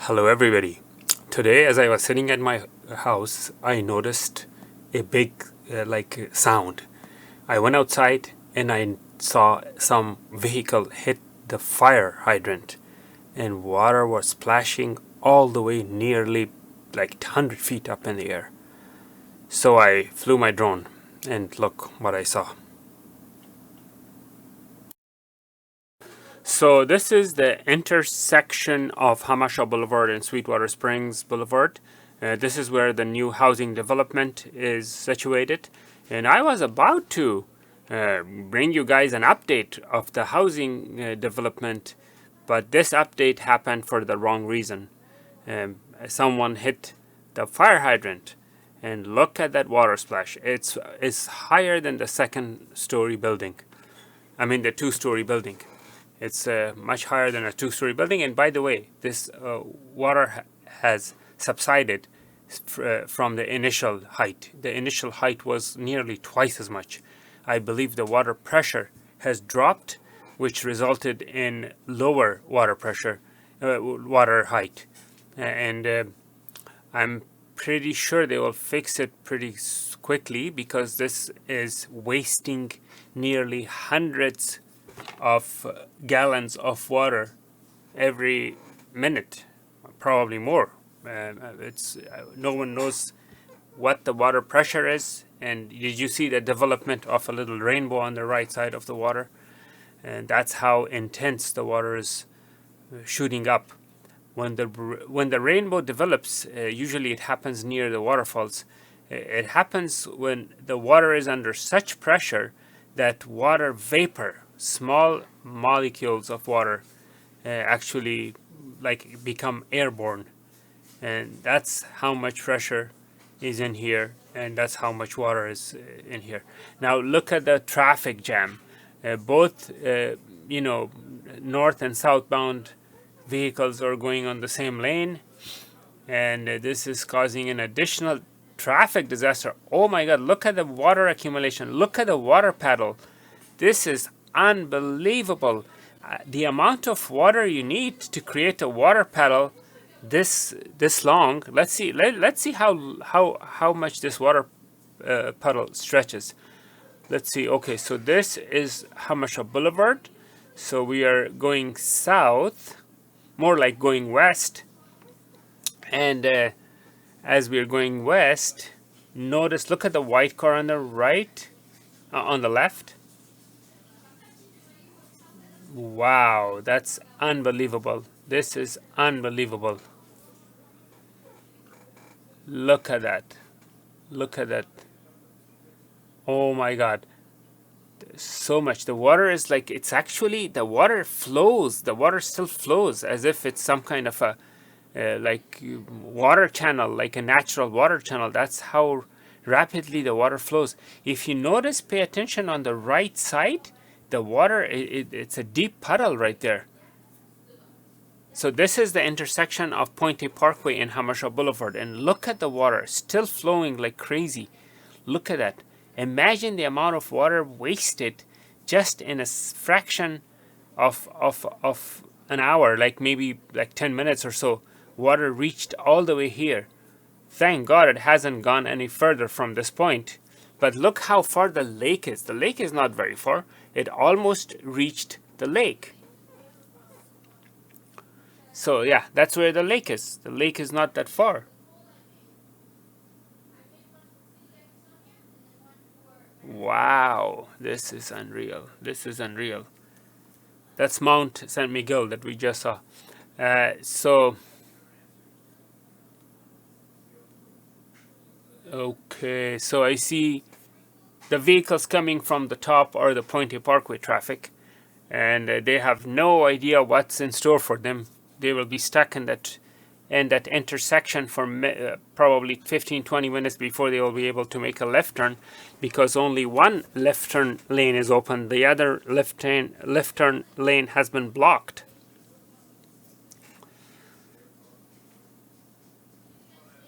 Hello everybody. Today as I was sitting at my house, I noticed a big sound. I went outside and I saw some vehicle hit the fire hydrant and water was splashing all the way nearly like 100 feet up in the air. So I flew my drone and look what I saw. So this is the intersection of Hamasha Boulevard and Sweetwater Springs Blvd. This is where the new housing development is situated. And I was about to bring you guys an update of the housing development, but this update happened for the wrong reason. Someone hit the fire hydrant, and look at that water splash. It's higher than the second-story building. I mean the two-story building. It's much higher than a two-story building. And by the way, this water has subsided from the initial height. The initial height was nearly twice as much. I believe the water pressure has dropped, which resulted in lower water pressure, water height. And I'm pretty sure they will fix it pretty quickly, because this is wasting nearly hundreds of gallons of water every minute, probably more. No one knows what the water pressure is. And did you see the development of a little rainbow on the right side of the water? And that's how intense the water is shooting up. When the rainbow develops, usually it happens near the waterfalls. It happens when the water is under such pressure that water vapor, small molecules of water, actually become airborne. And that's how much pressure is in here, and that's how much water is in here. Now look at the traffic jam. Both north and southbound vehicles are going on the same lane, and this is causing an additional traffic disaster. Oh my god, look at the water accumulation. Look at the water paddle. This is unbelievable. The amount of water you need to create a water paddle this long. Let's see how much this water puddle stretches. Let's see. Okay, so this is Hamasha Boulevard. So we are going south, more like going west. And as we are going west, notice, look at the white car on the right, on the left. Wow, that's unbelievable. This is unbelievable. Look at that. Look at that. Oh my god. So much. The water is like, it's actually, the water flows. The water still flows as if it's some kind of a water channel, like a natural water channel. That's how rapidly the water flows. If you notice, pay attention on the right side, the water, it's a deep puddle right there. So this is the intersection of Pointe Parkway and Hamasha Boulevard. And look at the water, still flowing like crazy. Look at that. Imagine the amount of water wasted just in a fraction of an hour, like maybe like 10 minutes or so. Water reached all the way here. Thank God it hasn't gone any further from this point. But look how far the lake is. The lake is not very far. It almost reached the lake. So yeah, that's where the lake is. The lake is not that far. Wow, this is unreal. This is unreal. That's Mount San Miguel that we just saw. Okay, so I see the vehicles coming from the top are the Pointe Parkway traffic, and they have no idea what's in store for them. They will be stuck in that intersection for probably 15-20 minutes before they will be able to make a left turn, because only one left turn lane is open. The other left turn lane has been blocked.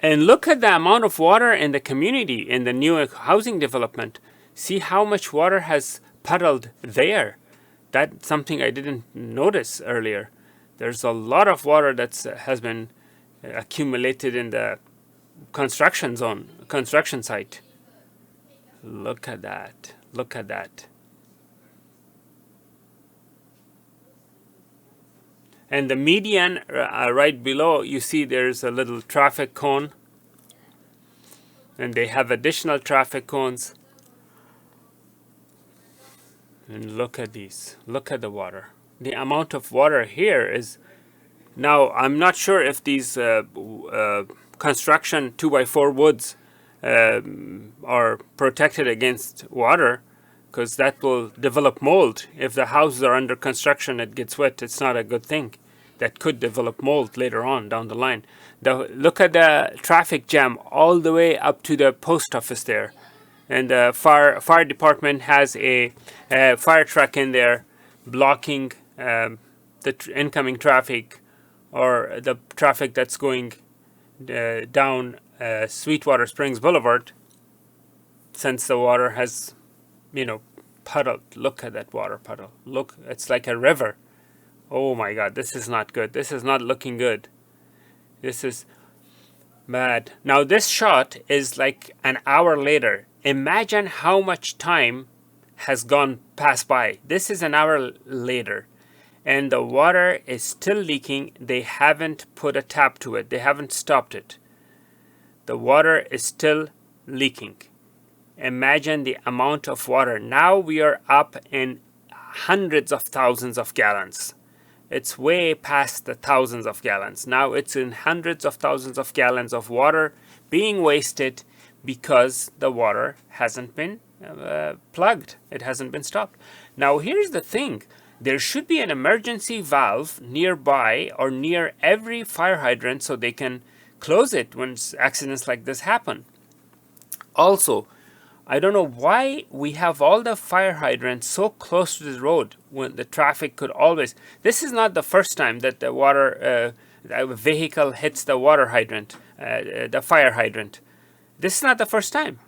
And look at the amount of water in the community, in the new housing development. See how much water has puddled there. That's something I didn't notice earlier. There's a lot of water that has been accumulated in the construction zone, construction site. Look at that. Look at that. And the median right below, you see there's a little traffic cone. And they have additional traffic cones. And look at these. Look at the water. The amount of water here is... Now, I'm not sure if these construction 2x4 woods are protected against water, because that will develop mold. If the houses are under construction, it gets wet. It's not a good thing. That could develop mold later on down the line. Look at the traffic jam all the way up to the post office there. And the fire department has a fire truck in there blocking the incoming traffic, or the traffic that's going down Sweetwater Springs Boulevard, since the water has, puddled. Look at that water puddle. Look, it's like a river. Oh my God, this is not good. This is not looking good. This is bad. Now this shot is like an hour later. Imagine how much time has passed by. This is an hour later. And the water is still leaking. They haven't put a tap to it. They haven't stopped it. The water is still leaking. Imagine the amount of water. Now we are up in hundreds of thousands of gallons. It's way past the thousands of gallons. Now it's in hundreds of thousands of gallons of water being wasted because the water hasn't been plugged. It hasn't been stopped. Now here's the thing. There should be an emergency valve nearby or near every fire hydrant so they can close it when accidents like this happen. Also, I don't know why we have all the fire hydrants so close to the road when the traffic could always... This is not the first time that the water vehicle hits the water hydrant, the fire hydrant. This is not the first time.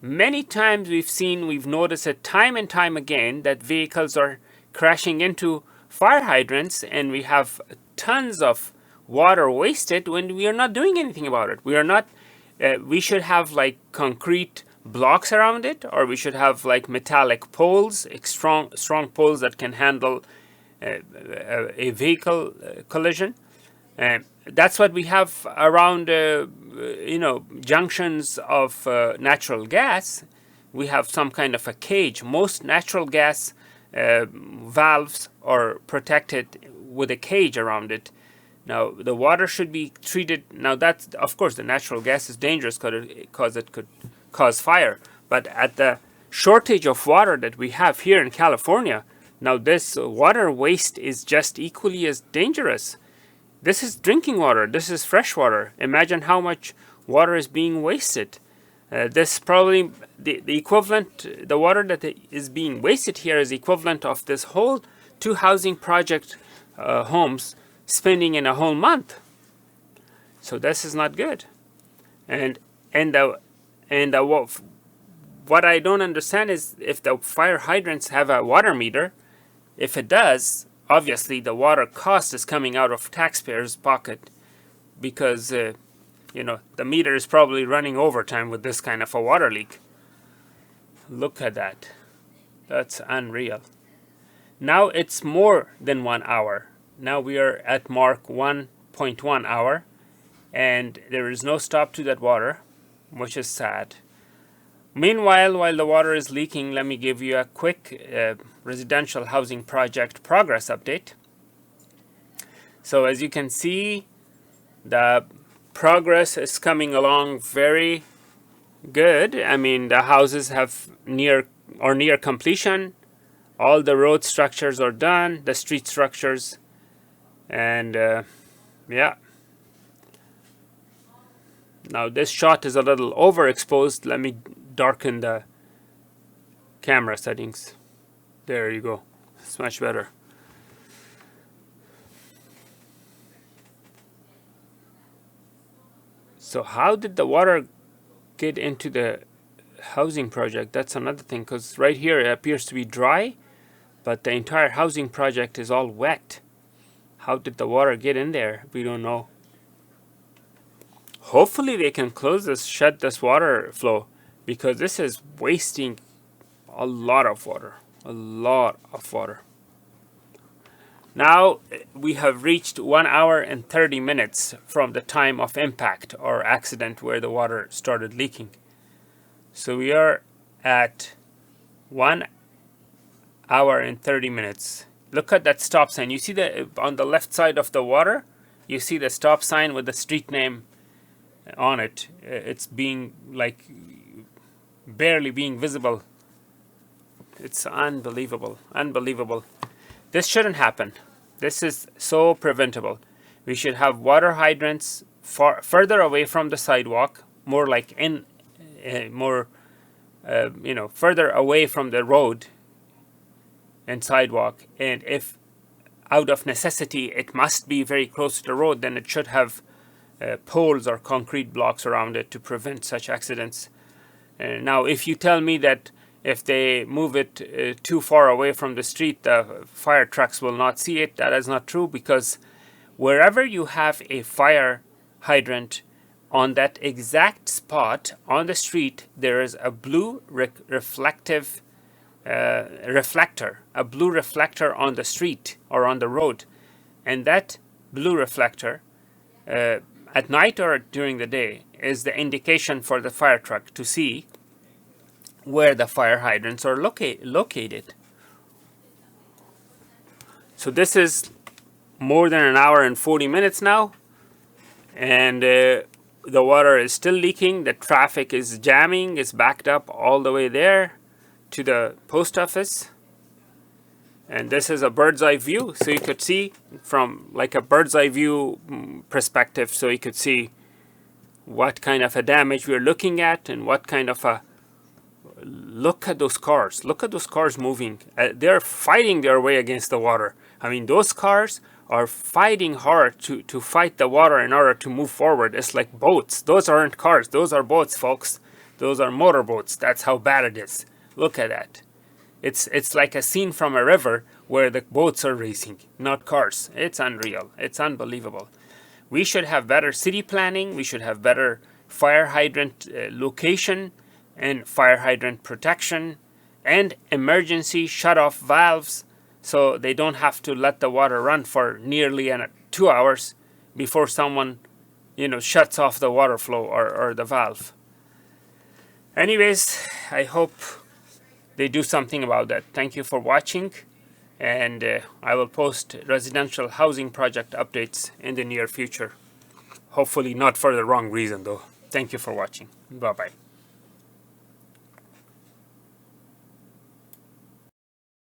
Many times we've noticed it time and time again that vehicles are crashing into fire hydrants, and we have tons of water wasted when we are not doing anything about it. We are not. We should have like concrete blocks around it, or we should have like metallic poles, strong poles that can handle a vehicle collision. That's what we have around, junctions of natural gas. We have some kind of a cage. Most natural gas valves are protected with a cage around it. Now the water should be treated. Now that's, of course, the natural gas is dangerous because it could cause fire. But at the shortage of water that we have here in California, now this water waste is just equally as dangerous. This is drinking water. This is fresh water. Imagine how much water is being wasted. This probably the equivalent, the water that is being wasted here is equivalent of this whole 2 housing project homes spending in a whole month. So this is not good. And what I don't understand is if the fire hydrants have a water meter. If it does, obviously the water cost is coming out of taxpayers' pocket, because the meter is probably running overtime with this kind of a water leak. Look at that. That's unreal. Now it's more than 1 hour. Now we are at mark 1.1 hour, and there is no stop to that water, which is sad. Meanwhile, while the water is leaking, let me give you a quick residential housing project progress update. So as you can see, the progress is coming along very good. I mean, the houses have near completion. All the road structures are done, the street structures, and yeah. Now this shot is a little overexposed. Let me darken the camera settings. There you go. It's much better. So how did the water get into the housing project? That's another thing, because right here it appears to be dry, but the entire housing project is all wet. How did the water get in there? We don't know. hopefully they can shut this water flow, because this is wasting a lot of water. Now we have reached 1 hour and 30 minutes from the time of impact or accident where the water started leaking. So we are at 1 hour and 30 minutes. Look at that stop sign. You see that on the left side of the water, you see the stop sign with the street name on it. It's being like barely being visible. It's unbelievable. This shouldn't happen. This is so preventable. We should have water hydrants further away from the sidewalk, more like further away from the road and sidewalk. And if out of necessity it must be very close to the road, then it should have poles or concrete blocks around it to prevent such accidents. Now, if you tell me that if they move it too far away from the street, the fire trucks will not see it, that is not true, because wherever you have a fire hydrant, on that exact spot on the street, there is a blue reflector, a blue reflector on the street or on the road. And that blue reflector, at night or during the day, is the indication for the fire truck to see where the fire hydrants are located. So this is more than 1 hour and 40 minutes now, and the water is still leaking. The traffic is jamming. It's backed up all the way there to the post office. And this is a bird's eye view, so you could see from like a bird's eye view perspective, so you could see what kind of a damage we're looking at and what kind of a... Look at those cars. Look at those cars moving. They're fighting their way against the water. I mean, those cars are fighting hard to fight the water in order to move forward. It's like boats. Those aren't cars. Those are boats, folks. Those are motorboats. That's how bad it is. Look at that. It's like a scene from a river where the boats are racing, not cars. It's unreal. It's unbelievable. We should have better city planning. We should have better fire hydrant location and fire hydrant protection and emergency shut-off valves, so they don't have to let the water run for nearly 2 hours before someone, shuts off the water flow or the valve. Anyways, I hope they do something about that. Thank you for watching, and I will post residential housing project updates in the near future. Hopefully not for the wrong reason though. Thank you for watching. Bye-bye.